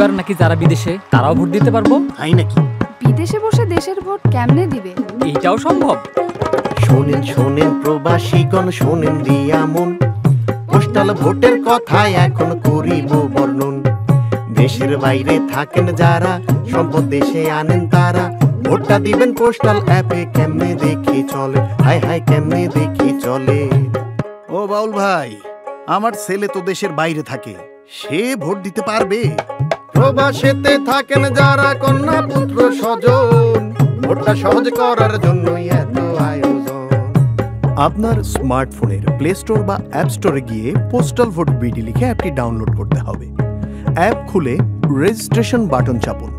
এবার নাকি যারা বিদেশে তারাও ভোট দিতে পারবো। তাই নাকি? বিদেশে বসে দেশের ভোট কেমনে দিবে? এইটাও সম্ভব। শোনেন শোনেন প্রবাসীগণ, শোনেন দিয়া মন, পোস্টাল ভোটের কথায় এখন করিব বর্ণন। দেশের বাইরে থাকেন যারা, সম্পদ দেশে আনেন তারা, ভোটটা দিবেন পোস্টাল অ্যাপে, কেমনে দেখি চলে, হাই হাই কেমনে দেখি চলে। ও বাউল ভাই, আমার ছেলে তো দেশের বাইরে থাকে, সে ভোট দিতে পারবে? প্রবাসেতে থাকেন যারা, কন্যা পুত্র স্বজন, ভোটটা সহজ করার জন্যই এত আয়োজন। আপনার স্মার্টফোনের প্লে স্টোর বা অ্যাপ স্টোরে গিয়ে পোস্টাল ভোট বিডি লিখে অ্যাপটি ডাউনলোড করতে হবে। অ্যাপ খুলে রেজিস্ট্রেশন বাটন চাপুন।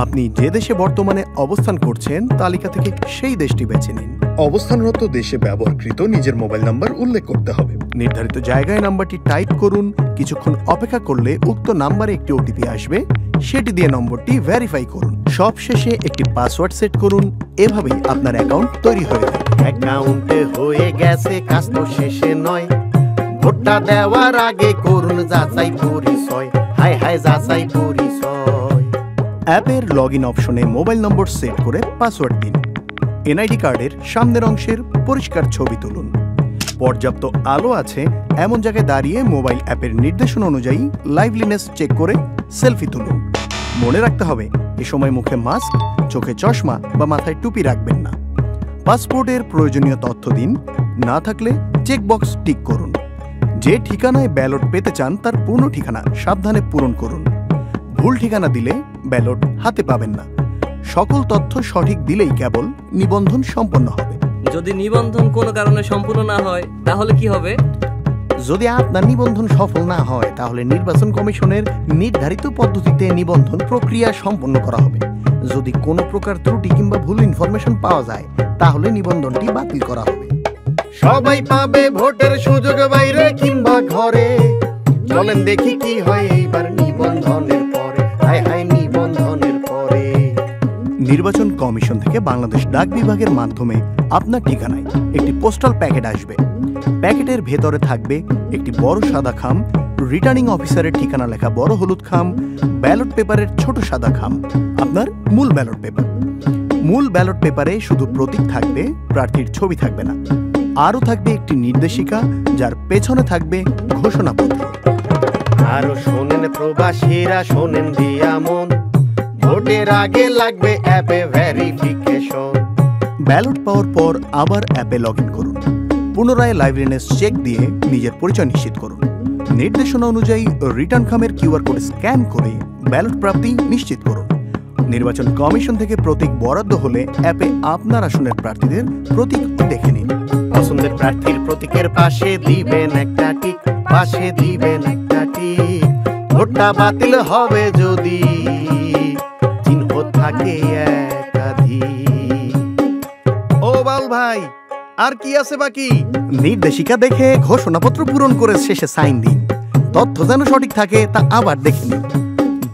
আপনি যে দেশে বর্তমানে অবস্থান করছেন তালিকা থেকে সেই দেশটি বেছে নিন। অবস্থানরত দেশে ব্যবহারকৃত নিজের মোবাইল নাম্বার উল্লেখ করতে হবে। নির্ধারিত জায়গায় নাম্বারটি টাইপ করুন। কিছুক্ষণ অপেক্ষা করলে উক্ত নাম্বারে একটি ওটিপি আসবে, সেটি দিয়ে নম্বরটি ভেরিফাই করুন। সবশেষে একটি পাসওয়ার্ড সেট করুন। এভাবেই আপনার অ্যাকাউন্ট তৈরি হয়ে যাবে। অ্যাকাউন্টে হয়ে গেছে, কাজ তো শেষে নয়, ভোটটা দেওয়ার আগে করুন যাচাই পরিচয়, হাই হাই যাচাই পরিচয়। অ্যাপের লগইন অপশনে মোবাইল নম্বর সেট করে পাসওয়ার্ড দিন। এনআইডি কার্ডের সামনের অংশের পরিষ্কার ছবি তুলুন। পর্যাপ্ত আলো আছে এমন জায়গায় দাঁড়িয়ে মোবাইল অ্যাপের নির্দেশনা অনুযায়ী লাইভলিনেস চেক করে সেলফি তুলুন। মনে রাখতে হবে, এ সময় মুখে মাস্ক, চোখে চশমা বা মাথায় টুপি রাখবেন না। পাসপোর্টের প্রয়োজনীয় তথ্য দিন, না থাকলে চেকবক্স টিক করুন। যে ঠিকানায় ব্যালট পেতে চান তার পূর্ণ ঠিকানা সাবধানে পূরণ করুন। ভুল ঠিকানা দিলে ব্যালট হাতে পাবেন না। সকল তথ্য সঠিক দিলেই কেবল নিবন্ধন সম্পন্ন হবে। যদি নিবন্ধন কোনো কারণে সম্পূর্ণ না হয় তাহলে কি হবে? যদি আপনার নিবন্ধন সফল না হয় তাহলে নির্বাচন কমিশনের নির্ধারিত পদ্ধতিতে নিবন্ধন প্রক্রিয়া সম্পন্ন করা হবে। যদি কোনো প্রকার ত্রুটি কিংবা ভুল ইনফরমেশন পাওয়া যায় তাহলে নিবন্ধনটি বাতিল করা হবে। সবাই পাবে ভোটের সুযোগ, বাইরে কিংবা ঘরে, চলেন দেখি কি হয় এইবার নিবন্ধনের পরে, হাই হাই নিবন্ধনের পরে। নির্বাচন কমিশন থেকে বাংলাদেশ ডাক বিভাগের মাধ্যমে আপনার ঠিকানায় একটি পোস্টাল প্যাকেট আসবে। প্যাকেটের ভেতরে থাকবে একটি বড় সাদা খাম, রিটার্নিং অফিসারের ঠিকানা লেখা বড় হলুদ খাম, ব্যালট পেপারের ছোট সাদা খাম, আপনার মূল ব্যালট পেপার। মূল ব্যালট পেপারে শুধু প্রতীক থাকবে, প্রার্থীর ছবি থাকবে না। আরও থাকবে একটি নির্দেশিকা, যার পেছনে থাকবে ঘোষণাপত্র। আরো শোনেন প্রবাসীরা, শোনেন দিয়া মন, ভোটের আগে লাগবে অ্যাপে ভেরিফিকেশন। ব্যালট পাওয়ার পর আবার অ্যাপে লগ ইন করুন। পুনরায় লাইভলিনেস চেক দিয়ে নিজের পরিচয় নিশ্চিত করুন। নির্দেশনা অনুযায়ী রিটার্ন খামের কিউআর কোড স্ক্যান করে ব্যালট প্রাপ্তি নিশ্চিত করুন। নির্বাচন কমিশন থেকে প্রতীক বরাদ্দ হলে অ্যাপে আপনার আসনের প্রার্থীদের প্রতীক দেখে নিন। পছন্দের প্রার্থীর প্রতীকের পাশে দিবেন একটা টিক, পাশে দিবেন একটা টিক। ভোটটা বাতিল হবে যদি চিহ্ন থাকে একাধিক। ও বাউল ভাই, আর কি আছে বাকি? নির্দেশিকা দেখে ঘোষণাপত্র পূরণ করে শেষে সাইন দিন। তথ্য যেন সঠিক থাকে তা আবার দেখে নিন।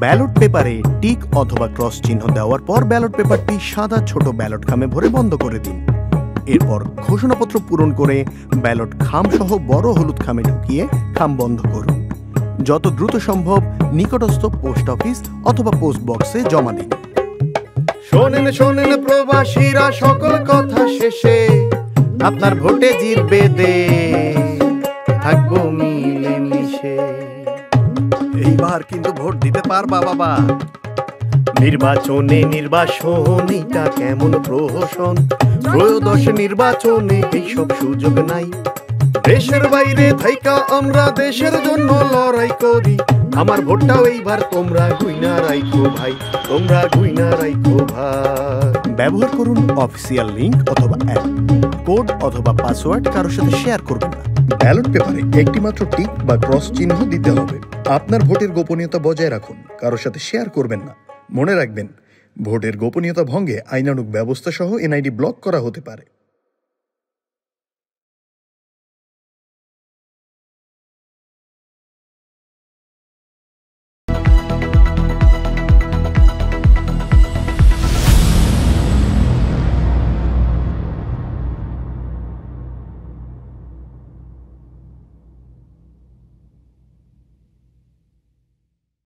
ব্যালট পেপারে টিক অথবা ক্রস চিহ্ন দেওয়ার পর ব্যালট পেপারটি সাদা ছোট ব্যালট খামে ভরে বন্ধ করে দিন। এরপর ঘোষণাপত্র পূরণ করে ব্যালট খাম সহ বড় হলুদ খামে ঢুকিয়ে খাম বন্ধ করুন। যত দ্রুত সম্ভব নিকটস্থ পোস্ট অফিস অথবা পোস্ট বক্সে জমা দিন। শোনেন শোনেন প্রবাসীরা, সকল কথা শেষে আপনার ভোটে জিতবে দেশ, থাকবো মিলে মিশে। এইবার কিন্তু ভোট দিতে পারবা বাবা। নির্বাচনে নির্বাচনীটা কেমন প্রহসন, ত্রয়োদশ নির্বাচনে এইসব সুযোগ নাই। দেশের বাইরে থাইকা আমরা দেশের জন্য লড়াই করি, আমার ভোটটাও এইবার তোমরা গুইনা রাইখো ভাই, তোমরা গুইনা রাইখো ভাই। ব্যবহার করুন অফিসিয়াল লিংক অথবা অ্যাপ। কোড অথবা পাসওয়ার্ড কারোর সাথে শেয়ার করবেন না। ব্যালট পেপারে একটি মাত্র টিক বা ক্রস চিহ্ন দিতে হবে। আপনার ভোটের গোপনীয়তা বজায় রাখুন, কারোর সাথে শেয়ার করবেন না। মনে রাখবেন, ভোটের গোপনীয়তা ভঙ্গে আইনানুগ ব্যবস্থা সহ এনআইডি ব্লক করা হতে পারে।